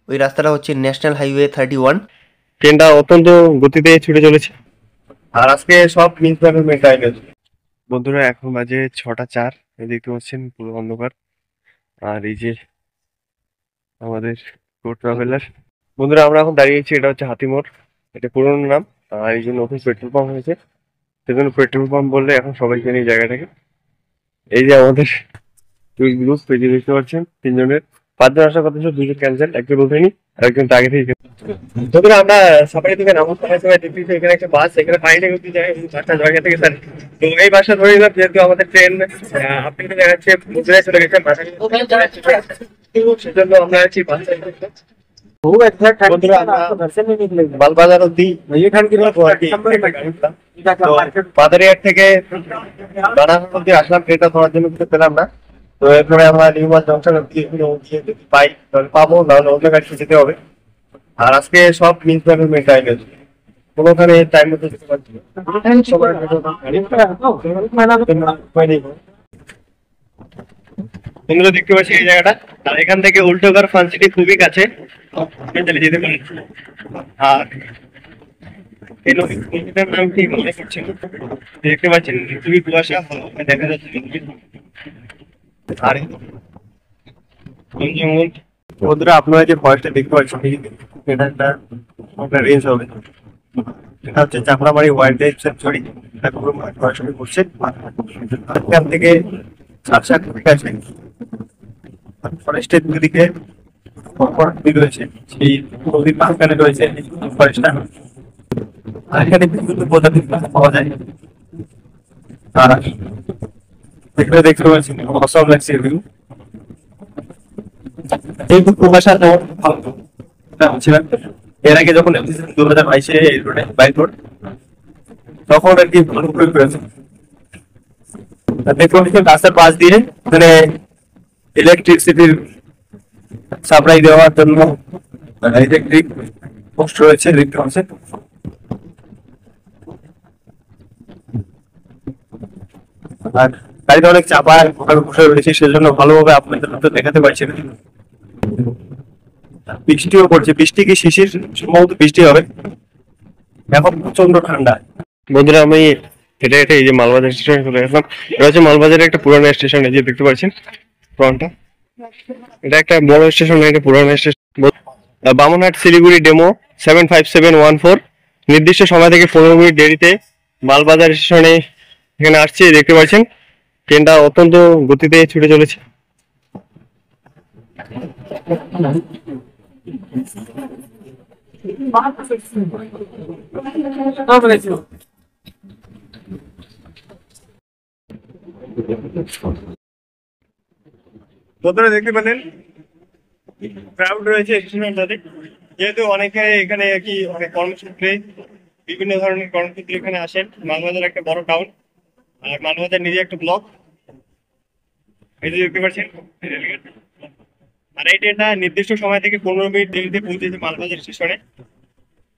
ওই রাস্তাটা হচ্ছে ন্যাশনাল হাইওয়ে 31। ট্রেনটা অত্যন্ত গতিতে ছুটে চলেছে আর আজকে সব মিস ম্যানেজমেন্ট টাইম আছে। বন্ধুরা এখন বাজে 6টা 4, এই দেখতে পাচ্ছেন পুরো অন্ধকার। আর এই যে আমাদের ট্যুর ট্রাভেলার। বন্ধুরা আমরা এখন দাঁড়িয়েছি, এটা হচ্ছে হাতিমোড়, এটা পুরোনো নাম। আর এই যে নতুন পেট্রোল পাম্প হয়েছে, সেজন্য পেট্রোল পাম্প বললে এখন সবাই চেনে এই জায়গাটাকে। এই যে আমাদের টুইল গ্রুপ, এই যে দেখতে পাচ্ছেন 3 জনের, 5 জন আসার কথা ছিল, 2 জন ক্যান্সেল, একজন ওঠেনি আর একজন আগে থেকে। বন্ধুরা আমরা সবাই থেকে নামাজ পড়ার সময় দেখছি এখানে একটা বাস, এখানে পানিটা করতে যায়, বাসটা জায়গা থেকে স্যার। তো এই বাসটা ধরে নিলাম, যেহেতু আমাদের ট্রেন আপনি দেখা যাচ্ছে মুদ্রায় চলে গেছে, সেজন্য আমরা আছি বাসে। মালবাজার অব্দি পাদারিয়ার থেকে বানারস অব্দি আসলাম, ট্রেনটা ধরার জন্য কিন্তু পেলাম না। তো এরপরে আমরা নিউমাল জংশন অব্দি যদি পাই তাহলে পাবো, নাহলে অন্য গাড়িতে যেতে হবে। আর আজকে সব মিস ম্যানেজমেন্ট টাইম আছে, কোনোখানে টাইম মতো যেতে পারছি না। তোমরা দেখতে পাচ্ছি এই জায়গাটা, আর এখান থেকে উল্টোগড় ফান সিটি খুবই কাছে, যেতে পারেন। আর এই নদীটার নাম কি মনে পড়ছে না, দেখতে পাচ্ছেন খুবই কুয়াশা দেখা যাচ্ছে। আর জঙ্গল। বন্ধুরা আপনারা যে ফরেস্টটা দেখতে পাচ্ছেন, এটা একটা রেঞ্জ হবে, এটা হচ্ছে চাপড়ামারি ওয়াইল্ড লাইফ স্যাংচুয়ারি। এটা পুরো সরাসরি করছে এখান থেকে 7 কিলোমিটার আছে। ফরেস্টের দুদিকে রয়েছে, সেই নদীর মাঝখানে রয়েছে ফরেস্টটা। আর এখানে বিভিন্ন প্রজাতির গাছ পাওয়া যায়। আর এখানে দেখতে পাচ্ছেন অসম লাগছে ভিউ। এই কুয়াশা এর আগে যখন 2022-এ এই রোডে বাইক রোড, তখন আর কি ভালো করে করেছে। দেখুন রাস্তার পাশ দিয়ে মানে ইলেকট্রিসিটির সাপ্লাই দেওয়ার জন্য ইলেকট্রিক পোস্ট রয়েছে, দেখতে পাচ্ছেন। আর গাড়িতে অনেক চাপা বসে রয়েছে, সেজন্য ভালোভাবে আপনাদের তো দেখাতে পারছি না। বৃষ্টিও পড়ছে, বৃষ্টি কি শিশির, সম্ভবত বৃষ্টি হবে, এখন প্রচন্ড ঠান্ডা। বন্ধুরা আমি এটা এই যে মালবাজার স্টেশনে চলে আসলাম। এটা হচ্ছে মালবাজারের একটা পুরানো স্টেশন, এই যে দেখতে পাচ্ছেন ফ্রন্টটা। এটা একটা বড় স্টেশন, এটা পুরানো স্টেশন। বামনহাট শিলিগুড়ি ডেমো 75714, নির্দিষ্ট সময় থেকে 15 মিনিট দেরিতে মালবাজার স্টেশনে এখানে আসছে, দেখতে পাচ্ছেন। ট্রেনটা অত্যন্ত গতিতে ছুটে চলেছে। বন্ধুরা দেখতে পেলেন ক্রাউড রয়েছে স্টেশনটাতে, যেহেতু অনেকে এখানে কি কর্মসূত্রে বিভিন্ন ধরনের কর্মসূত্রে এখানে আসেন। মালবাজার একটা বড় টাউন, আর মালবাজার নিজে একটা ব্লক, এই যে দেখতে পাচ্ছেন। আর এই ট্রেনটা নির্দিষ্ট সময় থেকে 15 মিনিট দেরিতে পৌঁছেছে মালবাজার স্টেশনে।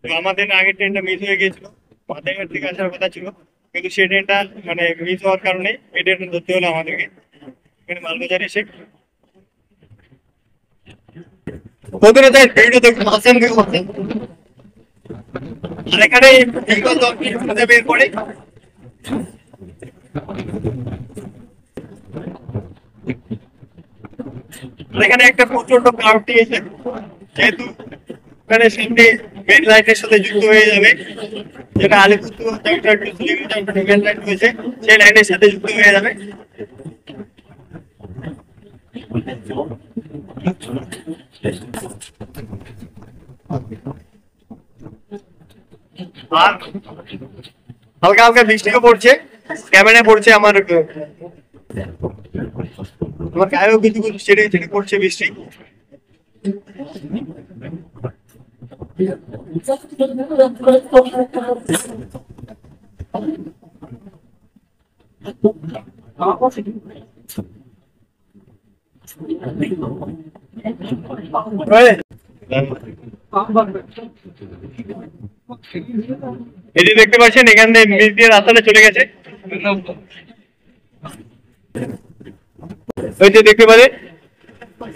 তো আমাদের আগের ট্রেনটা মিস হয়ে গিয়েছিল, পাতাঘাট থেকে আসার কথা ছিল, কিন্তু সেই ট্রেনটা মানে মিস হওয়ার কারণে এই ট্রেনটা ধরতে হলো আমাদেরকে এখানে মালবাজারে এসে। আর এখানে বের করে এখানে একটা প্রচন্ড ক্রাউড এসে, যেহেতু এখানে সামনে মেন লাইনের সাথে যুক্ত হয়ে যাবে, যেটা আলিপুরদুয়ার লাইন রয়েছে, সেই লাইনের সাথে যুক্ত হয়ে যাবে। আর হালকা হালকা বৃষ্টিও পড়ছে, ক্যামেরায় পড়ছে আমার গায়েও কিছু কিছু ছেড়ে ছেড়ে পড়ছে বৃষ্টি। এই যে দেখতে পাচ্ছেন এখান থেকে নিচ দিয়ে রাস্তাটা চলে গেছে, ওই যে দেখতে পাচ্ছেন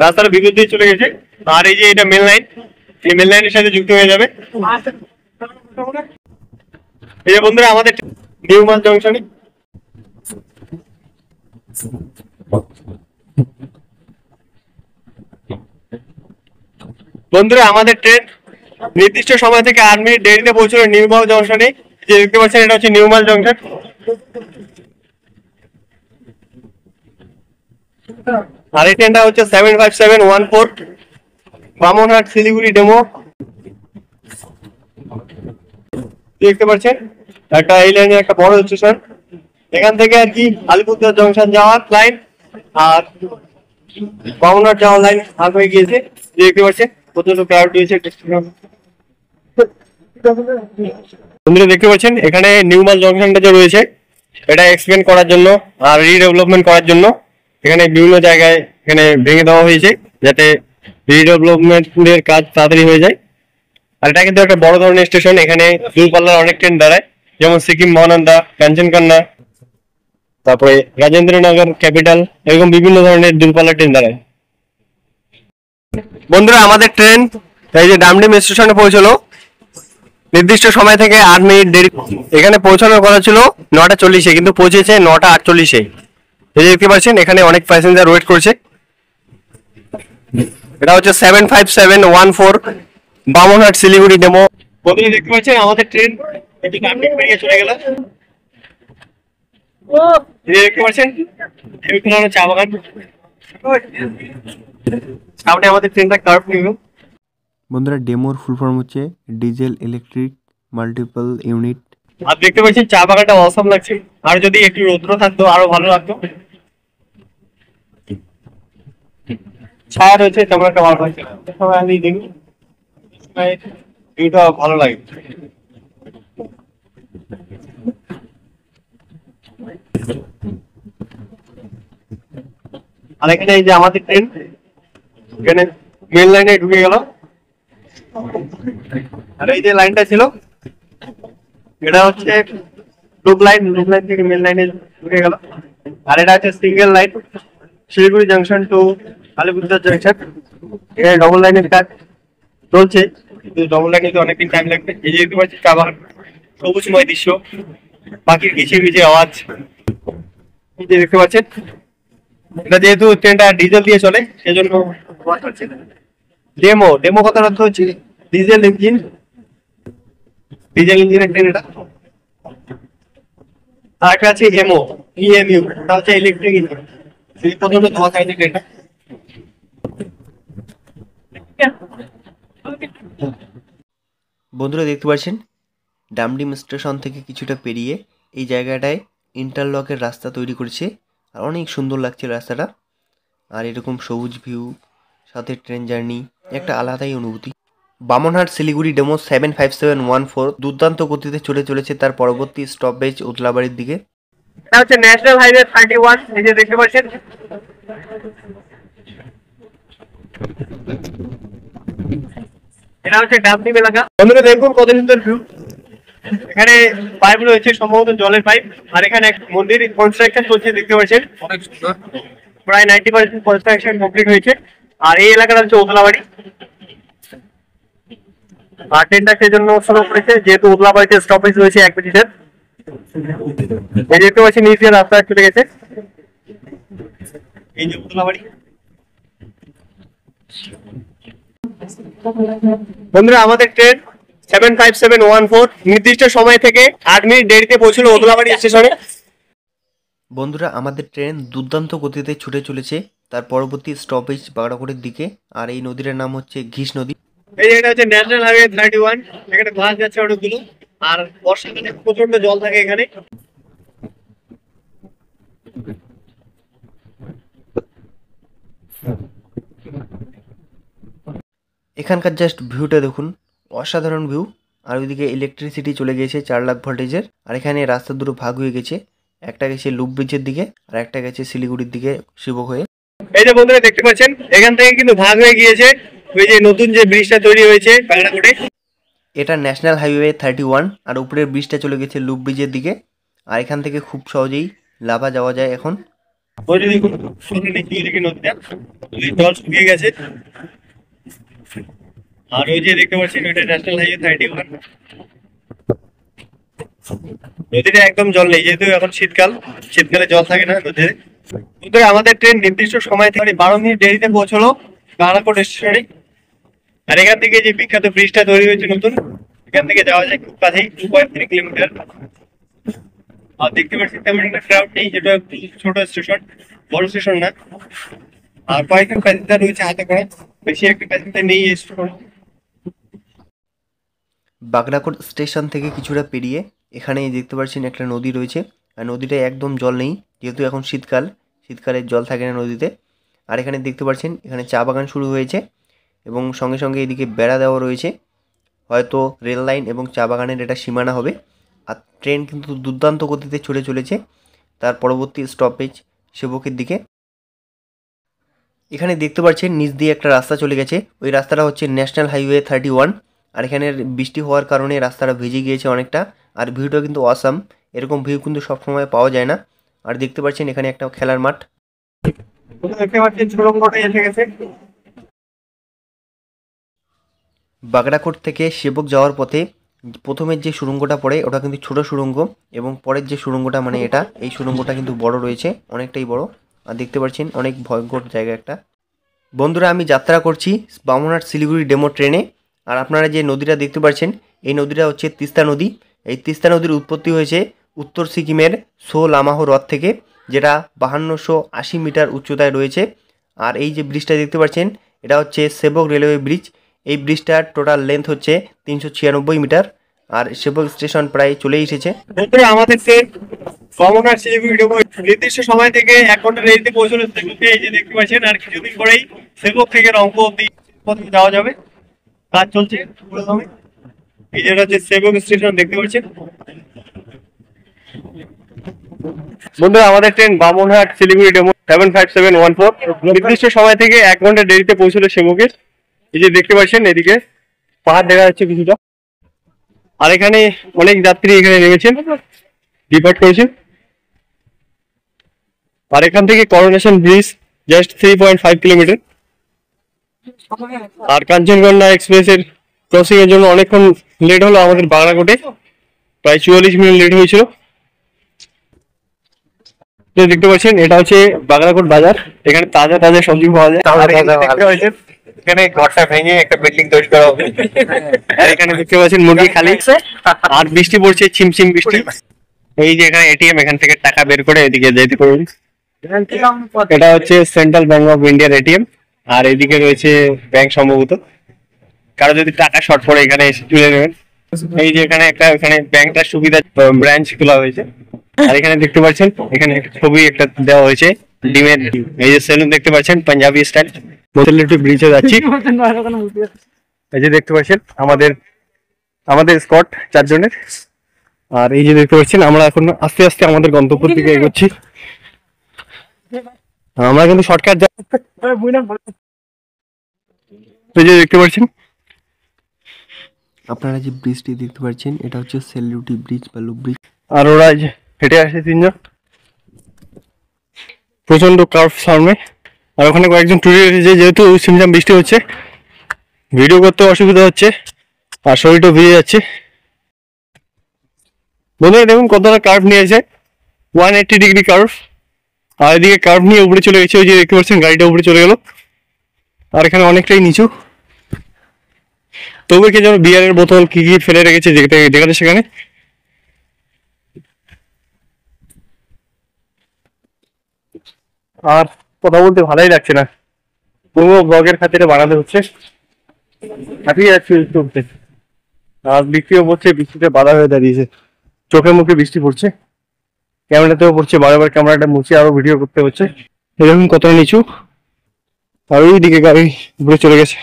রাস্তাটা বিদ্যুৎ দিয়ে চলে গেছে। আর এই যে এটা মেন লাইন, এই মেন লাইনের সাথে যুক্ত হয়ে যাবে। এই যে বন্ধুরা আমাদের নিউ মাল জংশনে বন্ধুরা আমাদের ট্রেন নির্দিষ্ট সময় থেকে 8 মিনিট দেরিতে পৌঁছলো নিউ মাল জংশনে। যে দেখতে পাচ্ছেন এটা হচ্ছে নিউ মাল জংশন। আর এই ট্রেনটা হচ্ছে 75714 বামনহাট শিলিগুড়ি ডেমো। দেখতে পাচ্ছেন একটা এই লাইনে একটা বড় স্টেশন, এখান থেকে আর কি আলিপুরদুয়ার জংশন যাওয়ার লাইন আর বামনহাট যাওয়ার লাইন ভাগ হয়ে গিয়েছে। দেখতে পাচ্ছেন প্রচন্ড ক্রাউড হয়েছে। বন্ধুরা দেখতে পাচ্ছেন এখানে নিউ মাল জংশনটা যে রয়েছে এটা এক্সপেন্ড করার জন্য আর রিডেভেলপমেন্ট করার জন্য এখানে বিভিন্ন জায়গায় এখানে ভেঙে দেওয়া হয়েছে যাতে রিডেভেলপমেন্টের কাজ তাড়াতাড়ি হয়ে যায়। আর এটা কিন্তু একটা বড় ধরনের স্টেশন, এখানে দূরপাল্লার অনেক ট্রেন দাঁড়ায়, যেমন সিকিম মহানন্দা, কাঞ্চনকন্যা, তারপরে রাজেন্দ্রনগর ক্যাপিটাল, এরকম বিভিন্ন ধরনের দূরপাল্লার ট্রেন দাঁড়ায়। বন্ধুরা আমাদের ট্রেন এই যে ডামডিম স্টেশনে পৌঁছলো নির্দিষ্ট সময় থেকে 8 মিনিট দেরি। এখানে পৌঁছানোর কথা ছিল 9টা 40-এ, কিন্তু পৌঁছেছে 9টা 48-এ। এই যে দেখতে পাচ্ছেন এখানে অনেক প্যাসেঞ্জার ওয়েট করছে। এটা হচ্ছে 75714 বামনহাট শিলিগুড়ি ডেমো। বন্ধুরা দেখতে পাচ্ছেন আমাদের ট্রেন এটি ডামডিম বেরিয়ে চলে গেল। এই যে দেখতে পাচ্ছেন এখানে চা বাগান, সামনে আমাদের ট্রেনটা কার্ভ নিল। বন্ধুরা ডেমোর ফুল ফর্ম হচ্ছে ডিজেল ইলেকট্রিক মাল্টিপল ইউনিট। আর দেখতে পাচ্ছেন চা বাগানটা অসাম লাগছে, আর যদি একটু রৌদ্র থাকতো আরো ভালো লাগতো। ছায়া রয়েছে তেমন একটা ভালো লাগছে না, আমি দেখি এটা ভালো লাগে। আর এখানে এই যে আমাদের ট্রেন এখানে মেন লাইনে ঢুকে গেল। আর এই যে লাইনটা ছিল এটা হচ্ছে লুপ লাইন থেকে মেন লাইনে ঢুকে গেল। আর এটা হচ্ছে single line Siliguri junction to Alipurduar junction. এখানে ডবল লাইনের কাজ চলছে, কিন্তু ডবল লাইনে তো অনেকদিন টাইম লাগবে। এই যে দেখতে পাচ্ছি চা বাগান, সবুজময় দৃশ্য, পাখির কিচির মিচির আওয়াজ। এই যে দেখতে পাচ্ছেন এটা যেহেতু ট্রেনটা ডিজেল দিয়ে চলে সেজন্য ডেমো ডেমো কথার অর্থ হচ্ছে ডিজেল ইঞ্জিন, ডিজেল ইঞ্জিনের ট্রেন এটা। আর একটা আছে এমও ইএমইউ, এটা হচ্ছে ইলেকট্রিক ইঞ্জিন। এই পর্যন্ত ধোয়া খাইছে ট্রেনটা। বন্ধুরা দেখতে পাচ্ছেন ডামডিম স্টেশন থেকে কিছুটা পেরিয়ে এই জায়গাটায় ইন্টারলকের রাস্তা তৈরি করেছে, আর অনেক সুন্দর লাগছে রাস্তাটা। আর এরকম সবুজ ভিউ সাথে ট্রেন জার্নি একটা আলাদাই অনুভূতি। বামনহাট শিলিগুড়ি ডেমো 75714 দুর্দান্ত গতিতে চলে চলেছে তার পরবর্তী স্টপেজ উদলাবাড়ির দিকে। এটা হচ্ছে ন্যাশনাল হাইওয়ে 31। এই যে দেখতে পাচ্ছেন এটা হচ্ছে ডামডিম এলাকা। বন্ধুরা দেখুন কত সুন্দর ভিউ। এখানে পাইপ রয়েছে, সম্ভবত জলের পাইপ। আর এখানে এক মন্দির কনস্ট্রাকশন চলছে, দেখতে পাচ্ছেন অনেক সুন্দর, প্রায় 90% কনস্ট্রাকশন কমপ্লিট হয়েছে। আর এই এলাকাটা হচ্ছে উদলাবাড়ি। আর ট্রেনটা সেজন্য শুরু করেছে যেহেতু উদলাবাড়িতে স্টপেজ রয়েছে 1 মিনিটের। এই দেখতে পাচ্ছি নিচ দিয়ে রাস্তা চলে গেছে, এই যে উদলাবাড়ি। বন্ধুরা আমাদের ট্রেন 75714 নির্দিষ্ট সময় থেকে 8 মিনিট দেরিতে পৌঁছলো উদলাবাড়ি স্টেশনে। বন্ধুরা আমাদের ট্রেন দুর্দান্ত গতিতে ছুটে চলেছে তার পরবর্তী স্টপেজ বাগাড়াকোটের দিকে। আর এই নদীটার নাম হচ্ছে ঘিস নদী। এই যে এটা হচ্ছে ন্যাশনাল হাইওয়ে 31। এখানে বাস যাচ্ছে অনেকগুলো, আর বর্ষাকালে প্রচন্ড জল থাকে এখানে। এখানকার জাস্ট ভিউটা দেখুন, অসাধারণ ভিউ। আর ওইদিকে ইলেকট্রিসিটি চলে গেছে 4 লাখ ভোল্টেজের। আর এখানে রাস্তা দুটো ভাগ হয়ে গেছে, একটা গেছে লুপ ব্রিজের দিকে আর একটা গেছে শিলিগুড়ির দিকে শিবক হয়ে। এই যে বন্ধুরা দেখতে পাচ্ছেন এখান থেকে কিন্তু ভাগ হয়ে গিয়েছে ওই যে নতুন যে ব্রিজটা তৈরি হয়েছে বাগড়াকোটে। এটা ন্যাশনাল হাইওয়ে 31, আর উপরের ব্রিজটা চলে গেছে লুপ ব্রিজের দিকে। আর এখান থেকে খুব সহজেই লাভা যাওয়া যায় এখন। ওই যদি দেখি নদীটা জল শুকিয়ে গেছে। আর ওই যে দেখতে পাচ্ছেন ওইটা ন্যাশনাল হাইওয়ে 31। নদীতে একদম জল নেই, যেহেতু এখন শীতকাল, শীতকালে জল থাকে না নদীতে। বন্ধুরা, আমাদের ট্রেন নির্দিষ্ট সময় থেকে 12 মিনিট দেরিতে পৌঁছলো বাংলাকোট স্টেশনে। আর এখান থেকে যে বিখ্যাত ব্রিজটা তৈরি হয়েছে নতুন, এখান থেকে যাওয়া যায় খুব কাছেই, 2.3 কিলোমিটার। আর দেখতে পাচ্ছি তেমন একটা ক্রাউড নেই, যেটা ছোট স্টেশন, বড় স্টেশন না। আর কয়েকজন প্যাসেঞ্জার রয়েছে হাতে করে, বেশি একটা প্যাসেঞ্জার নেই এই স্টেশনে। বাগরাকোট স্টেশন থেকে কিছুটা পেরিয়ে এখানে দেখতে পাচ্ছেন একটা নদী রয়েছে। আর নদীটায় একদম জল নেই, যেহেতু এখন শীতকাল, শীতকালে জল থাকে না নদীতে। আর এখানে দেখতে পাচ্ছেন এখানে চা বাগান শুরু হয়েছে এবং সঙ্গে সঙ্গে এদিকে বেড়া দেওয়া রয়েছে। হয়তো রেল লাইন এবং চা বাগানের এটা সীমানা হবে। আর ট্রেন কিন্তু দুর্দান্ত গতিতে ছুটে চলেছে তার পরবর্তী স্টপেজ সেবকের দিকে। এখানে দেখতে পাচ্ছেন নিচ দিয়ে একটা রাস্তা চলে গেছে, ওই রাস্তাটা হচ্ছে ন্যাশনাল হাইওয়ে 31। আর এখানের বৃষ্টি হওয়ার কারণে রাস্তাটা ভিজে গিয়েছে অনেকটা। আর ভিউটা কিন্তু অসাম, এরকম ভিউ কিন্তু সবসময় পাওয়া যায় না। আর দেখতে পাচ্ছেন এখানে একটা খেলার মাঠ। দেখতে পাচ্ছেন সুড়ঙ্গটা এসে গেছে। বাগরাকোট থেকে সেবক যাওয়ার পথে প্রথমের যে সুড়ঙ্গটা পড়ে ওটা কিন্তু ছোট সুড়ঙ্গ, এবং পরের যে সুড়ঙ্গটা মানে এটা, এই সুড়ঙ্গটা কিন্তু বড় রয়েছে, অনেকটাই বড়। আর দেখতে পাচ্ছেন অনেক ভয়ঙ্কর জায়গা একটা। বন্ধুরা, আমি যাত্রা করছি বামুনহাট শিলিগুড়ি ডেমো ট্রেনে। আর আপনারা যে নদীটা দেখতে পাচ্ছেন, এই নদীটা হচ্ছে তিস্তা নদী। এই তিস্তা নদীর উৎপত্তি হয়েছে উত্তর সিকিমের সো লামাহ হ্রদ থেকে, যেটা 5280 মিটার উচ্চতায় রয়েছে। আর এই যে ব্রিজটা দেখতে পাচ্ছেন, এটা হচ্ছে সেবক রেলওয়ে ব্রিজ। এই ব্রিজটার টোটাল লেন্থ হচ্ছে 396 মিটার। আর সেবক স্টেশন প্রায় চলে এসেছে। বন্ধুরা, আমাদের ট্রেন বামুনহাট শিলিগুড়ি ডেমো নির্দিষ্ট সময় থেকে 1 ঘন্টা দেরিতে পৌঁছলো সেবকে, এই যে দেখতে পাচ্ছেন। আর কিছুদিন পরেই সেবক থেকে রংপুর অব্দি পথে যাওয়া যাবে, কাজ চলছে পুরোদমে। এই যেটা হচ্ছে সেবক স্টেশন দেখতে পাচ্ছেন। বন্ধুরা, আমাদের ট্রেন বামুনহাট শিলিগুড়ি ডেমো 75714 নির্দিষ্ট সময় থেকে 1 ঘন্টা দেরিতে পৌঁছলো সেবকে। এই যে দেখতে পাচ্ছেন এদিকে পাহাড় দেখা যাচ্ছে কিছুটা। আর এখানে অনেক যাত্রী এখানে নেমেছেন, ডিপার্ট করেছেন। আর এখান থেকে করোনেশন ব্রিজ জাস্ট 3.5 কিলোমিটার। আর কাঞ্চনজঙ্ঘা এক্সপ্রেসের ক্রসিং এর জন্য অনেকক্ষণ লেট হলো আমাদের বাগরাকোটে, প্রায় 44 মিনিট লেট হয়েছিল। তো দেখতে পাচ্ছেন এটা হচ্ছে বাগরাকোট বাজার, এখানে তাজা তাজা সবজি পাওয়া যায়। দেখতে পাচ্ছেন এখানে ঘরটা ভেঙে একটা বিল্ডিং তৈরি করা হবে। আর এখানে দেখতে পাচ্ছেন মুরগি খালি, আর বৃষ্টি পড়ছে, ছিমছিম বৃষ্টি। এই যে এখানে এটিএম, এখান থেকে টাকা বের করে এদিকে যেতে করুন। এটা হচ্ছে সেন্ট্রাল ব্যাংক অফ ইন্ডিয়ার এটিএম। আর এদিকে রয়েছে ব্যাংক সম্ভবত, কারো যদি টাকা শর্ট পড়ে এখানে এসে তুলে নেবেন। এই যে এখানে একটা, এখানে ব্যাংকটার সুবিধা ব্রাঞ্চ খোলা হয়েছে। আর এখানে দেখতে পাচ্ছেন এখানে একটা ছবি একটা দেওয়া হয়েছে ডিমের। এই যে সেলুন দেখতে পাচ্ছেন পাঞ্জাবি স্টাইল। মোতালিটি ব্রিজে যাচ্ছি। এই যে দেখতে পাচ্ছেন আমাদের আমাদের স্কট 4 জনের। আর এই যে দেখতে পাচ্ছেন আমরা এখন আস্তে আস্তে আমাদের গন্তব্যের দিকে এগোচ্ছি। আমরা কিন্তু শর্টকাট যাচ্ছি। এই যে দেখতে পাচ্ছেন, আপনারা যে ব্রিজটি দেখতে পাচ্ছেন এটা হচ্ছে সেলুটি ব্রিজ বা লুপ ব্রিজ। আর ওরা এই যে হেঁটে আসে 3 জন, প্রচন্ড কার্ভ সামনে। আর ওখানে কয়েকজন টুরিস্ট এসেছে, যেহেতু ছিমছাম বৃষ্টি হচ্ছে ভিডিও করতে অসুবিধা হচ্ছে, আর শরীরটা ভিজে যাচ্ছে। বন্ধুরা দেখুন কতটা কার্ভ নিয়েছে, 180 ডিগ্রি কার্ভ। আর এদিকে কার্ভ নিয়ে উপরে চলে গেছে, ওই যে দেখতে পাচ্ছেন গাড়িটা উপরে চলে গেল। আর এখানে অনেকটাই নিচু, তবু কে যেন বিয়ারের বোতল কি কি ফেলে রেখেছে যেখানে সেখানে। আর কথা বলতে ভালোই লাগছে না, পুরো ব্লগের খাতিরে বানাতে হচ্ছে। হাঁপিয়ে যাচ্ছি চলতে। আর বৃষ্টিও পড়ছে, বৃষ্টিতে বাধা হয়ে দাঁড়িয়েছে, চোখে মুখে বৃষ্টি পড়ছে, ক্যামেরাতেও পড়ছে, বারবার ক্যামেরাটা মুছে আরো ভিডিও করতে হচ্ছে। এরকম কতটা নিচু। আর ওই দিকে গাড়ি ঘুরে চলে গেছে।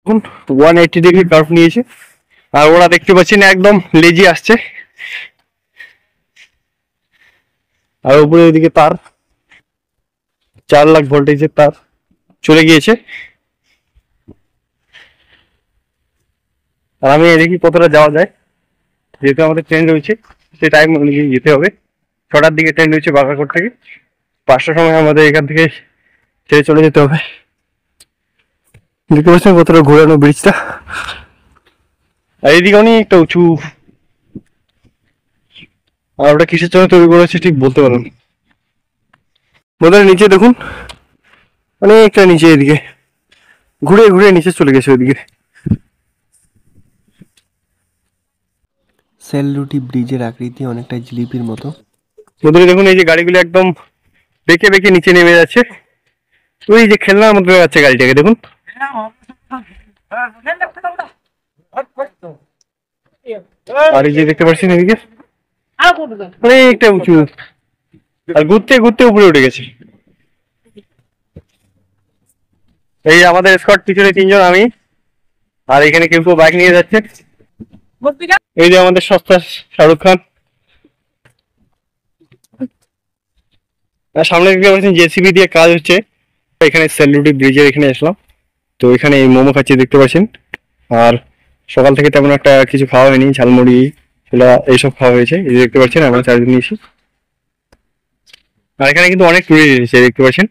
এখন 180 ডিগ্রি কার্ভ নিয়েছে। আর ওরা দেখতে পাচ্ছেন একদম লেজি আসছে। আর উপরে ওইদিকে তার 4 লাখ ভোল্টেজের তার চলে গিয়েছে। আর আমি দেখি কতটা যাওয়া যায়, যেহেতু আমাদের ট্রেন রয়েছে সেই টাইম অনুযায়ী যেতে হবে। 6টার দিকে ট্রেন রয়েছে বাঁকাকোট থেকে। 5টার সময় আমাদের এখান থেকে ছেড়ে চলে যেতে হবে। দেখতে পাচ্ছেন কতটা ঘোরানো ব্রিজটা, আর এদিকে অনেকটা উঁচু। আর ওটা কিসের জন্য তৈরি করা হচ্ছে ঠিক বলতে পারলাম। বোধহয় নিচে দেখুন, অনেকটা নিচে, এদিকে ঘুরে ঘুরে নিচে চলে গেছে ওইদিকে। সেলরুটি ব্রিজের আকৃতি অনেকটা জিলিপির মতো। বন্ধুরা দেখুন, এই যে গাড়িগুলো একদম বেঁকে বেঁকে নিচে নেমে যাচ্ছে। ওই যে খেলনার মতো যাচ্ছে গাড়িটাকে দেখুন। আর এই যে দেখতে পাচ্ছেন এদিকে অনেকটা উঁচু, আর ঘুরতে ঘুরতে উপরে উঠে গেছে। এই যে আমাদের স্কট, পিছনে 3জন, আমি, আর এখানে কেউ কেউ বাইক নিয়ে যাচ্ছে। এই যে আমাদের সস্তা শাহরুখ খান। আর সামনে দেখতে পাচ্ছেন জেসিবি দিয়ে কাজ হচ্ছে। এখানে সেলরুটি ব্রিজের এখানে আসলাম, তো এখানে মোমো খাচ্ছি দেখতে পাচ্ছেন। আর সকাল থেকে তেমন একটা কিছু খাওয়া হয়নি, ঝালমুড়ি, ছোলা এইসব খাওয়া হয়েছে। এই যে দেখতে পাচ্ছেন আমরা 4 জন নিয়েছি। আর এখানে কিন্তু অনেক টুরিস্ট এসেছে দেখতে পাচ্ছেন।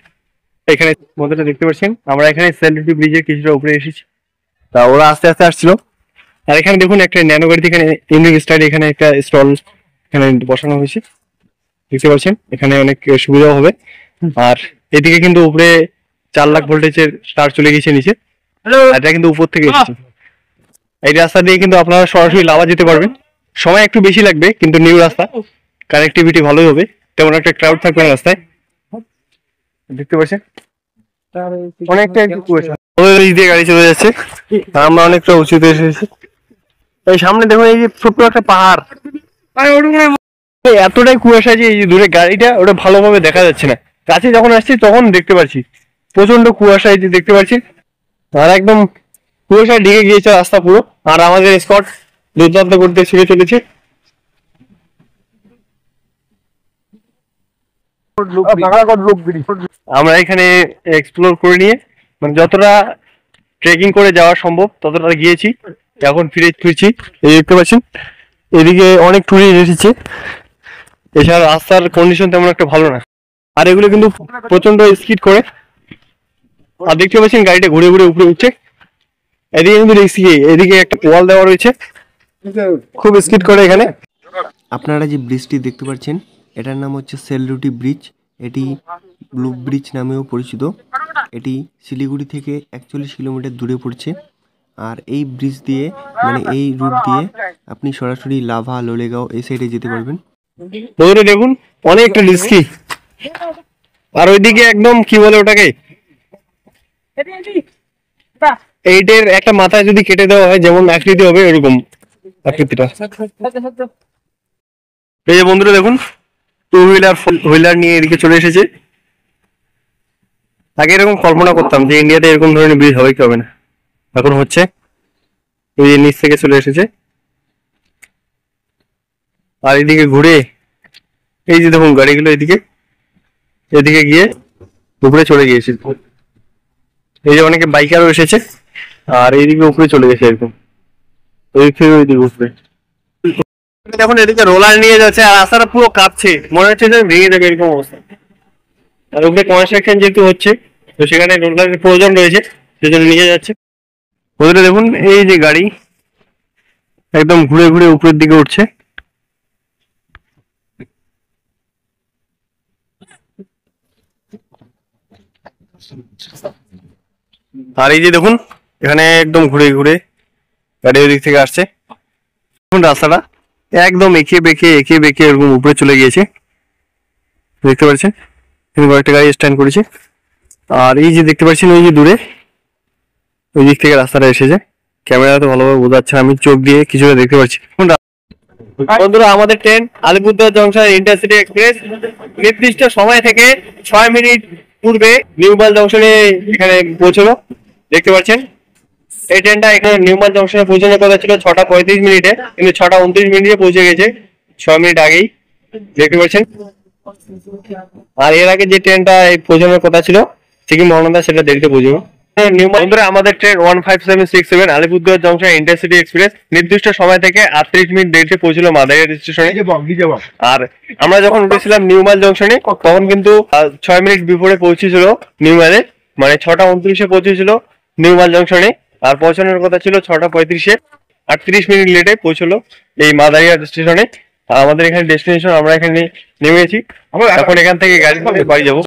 এখানে মধ্যটা দেখতে পাচ্ছেন, আমরা এখানে সেলরুটি ব্রিজের কিছুটা উপরে এসেছি, তা ওরা আস্তে আস্তে আসছিল। আর এখানে দেখুন একটা ন্যানো গাড়িতে এখানে ইউনিক স্টাইল এখানে একটা স্টল এখানে বসানো হয়েছে দেখতে পাচ্ছেন। এখানে অনেক সুবিধাও হবে। আর এদিকে কিন্তু উপরে 4 লাখ ভোল্টেজের তার চলে গেছে নিচে, আর এটা কিন্তু উপর থেকে এসেছে। এই রাস্তা দিয়ে কিন্তু আপনারা সরাসরি লাভা যেতে পারবেন। সময় একটু বেশি লাগবে, কিন্তু নিউ রাস্তা, কানেক্টিভিটি ভালোই হবে, তেমন একটা ক্রাউড থাকবে না রাস্তায়। দেখতে পাচ্ছেন অনেকটা একটু কুয়াশা, দিয়ে গাড়ি চলে যাচ্ছে। আমরা অনেকটা উঁচুতে এসেছি। এই সামনে দেখুন, এই যে ছোট্ট একটা পাহাড়, এতটাই কুয়াশা যে এই যে দূরে গাড়িটা ওটা ভালোভাবে দেখা যাচ্ছে না। কাছে যখন আসছি তখন দেখতে পাচ্ছি প্রচন্ড কুয়াশা, এই যে দেখতে পাচ্ছি। আর একদম কুয়াশায় ঢেকে গিয়েছে রাস্তা পুরো। আর আমাদের স্কট দুর্দান্ত করতে ছিঁড়ে চলেছে। আমরা এখানে এক্সপ্লোর করে নিয়ে, মানে যতটা ট্রেকিং করে যাওয়া সম্ভব ততটা গিয়েছি, এখন ফিরছি। এই দেখতে পাচ্ছেন এদিকে অনেক টুরিস্ট এসেছে। এছাড়া রাস্তার কন্ডিশন তেমন একটা ভালো না, আর এগুলো কিন্তু প্রচন্ড স্কিড করে। আর দেখতে পাচ্ছেন গাড়িটা ঘুরে ঘুরে উপরে উঠছে। এদিকে কিন্তু এদিকে একটা ওয়াল দেওয়া রয়েছে, খুব স্কিড করে এখানে। আপনারা যে ব্রিজটি দেখতে পাচ্ছেন এটার নাম হচ্ছে সেলরুটি ব্রিজ। এটি ব্লু ব্রিজ নামেও পরিচিত। এটি শিলিগুড়ি থেকে 41 কিলোমিটার দূরে পড়ছে। আর এই ব্রিজ দিয়ে, মানে এই রুট দিয়ে আপনি সরাসরি লাভা, লোলেগাঁও এই সাইডে যেতে পারবেন। বন্ধুরা দেখুন অনেকটা রিস্কি। আর ওইদিকে একদম কি বলে ওটাকে, এইটার একটা মাথায় যদি কেটে দেওয়া হয় যেমন আকৃতি হবে, এরকম আকৃতিটা। এই যে বন্ধুরা দেখুন 2 হুইলার 4 হুইলার নিয়ে এদিকে চলে এসেছে। আগে এরকম কল্পনা করতাম যে ইন্ডিয়াতে এরকম ধরনের ব্রিজ হবে কি হবে না, এখন হচ্ছে। এই যে নিচ থেকে চলে এসেছে। আর এদিকে ঘুরে এই যে দেখুন গাড়িগুলো এদিকে গিয়ে উপরে চলে গিয়েছে। এই যে অনেকে বাইকারও এসেছে, আর এইদিকে উপরে চলে গেছে এরকম, ওইদিক থেকে ওইদিকে উপরে। এখন এদিকে রোলার নিয়ে যাচ্ছে, আর রাস্তাটা পুরো কাঁপছে, মনে হচ্ছে যে ভেঙে যাবে এরকম অবস্থা। আর উপরে কনস্ট্রাকশন যেহেতু হচ্ছে, তো সেখানে রোলারের প্রয়োজন রয়েছে, সেজন্য নিয়ে যাচ্ছে। ওদিকে দেখুন এই যে গাড়ি একদম ঘুরে ঘুরে উপরের দিকে উঠছে। আর এই যে দেখুন এখানে একদম ঘুরে ঘুরে গাড়ি ওই দিক থেকে আসছে। দেখুন রাস্তাটা একদম এঁকে বেঁকে এরকম উপরে চলে গিয়েছে, দেখতে পাচ্ছেন। এখানে কয়েকটা গাড়ি স্ট্যান্ড করেছে। আর এই যে দেখতে পাচ্ছেন ওই যে দূরে ওই দিক থেকে রাস্তাটা এসেছে। ক্যামেরা তো ভালোভাবে বোঝা যাচ্ছে, আমি চোখ দিয়ে কিছুটা দেখতে পাচ্ছি। বন্ধুরা আমাদের train Alipurduar junction intercity express নির্দিষ্ট সময় থেকে 6 মিনিট পূর্বে নিউমাল জংশনে এখানে পৌঁছলো, দেখতে পাচ্ছেন। এই ট্রেনটা এখানে নিউমাল জংশনে পৌঁছানোর কথা ছিল 6টা 35 মিনিটে, কিন্তু 6টা 29 মিনিটে পৌঁছে গেছে, 6 মিনিট আগেই, দেখতে পাচ্ছেন। আর এর আগে যে ট্রেনটা পৌঁছানোর কথা ছিল সিকিম মহানন্দা, সেটা দেরিতে পৌঁছবে। বন্ধুরা আমাদের train 15767 Alipurduar junction intercity express নির্দিষ্ট সময় থেকে 38 মিনিট দেরিতে পৌঁছলো মাদারিহাট স্টেশনে। আর আমরা যখন উঠেছিলাম নিউ মাইল জংশনে তখন কিন্তু 6 মিনিট বিফোরে পৌঁছেছিল নিউ মাইলে, মানে 6:29 পৌঁছেছিল নিউ মাইল জংশনে। আর পৌঁছানোর কথা ছিল 6:35, 38 মিনিট লেটে পৌঁছলো এই মাদারিহাট স্টেশনে। আমাদের এখানে ডেস্টিনেশন, আমরা এখানে নেমেছি, এখন এখান থেকে গাড়ি বাড়ি যাবো।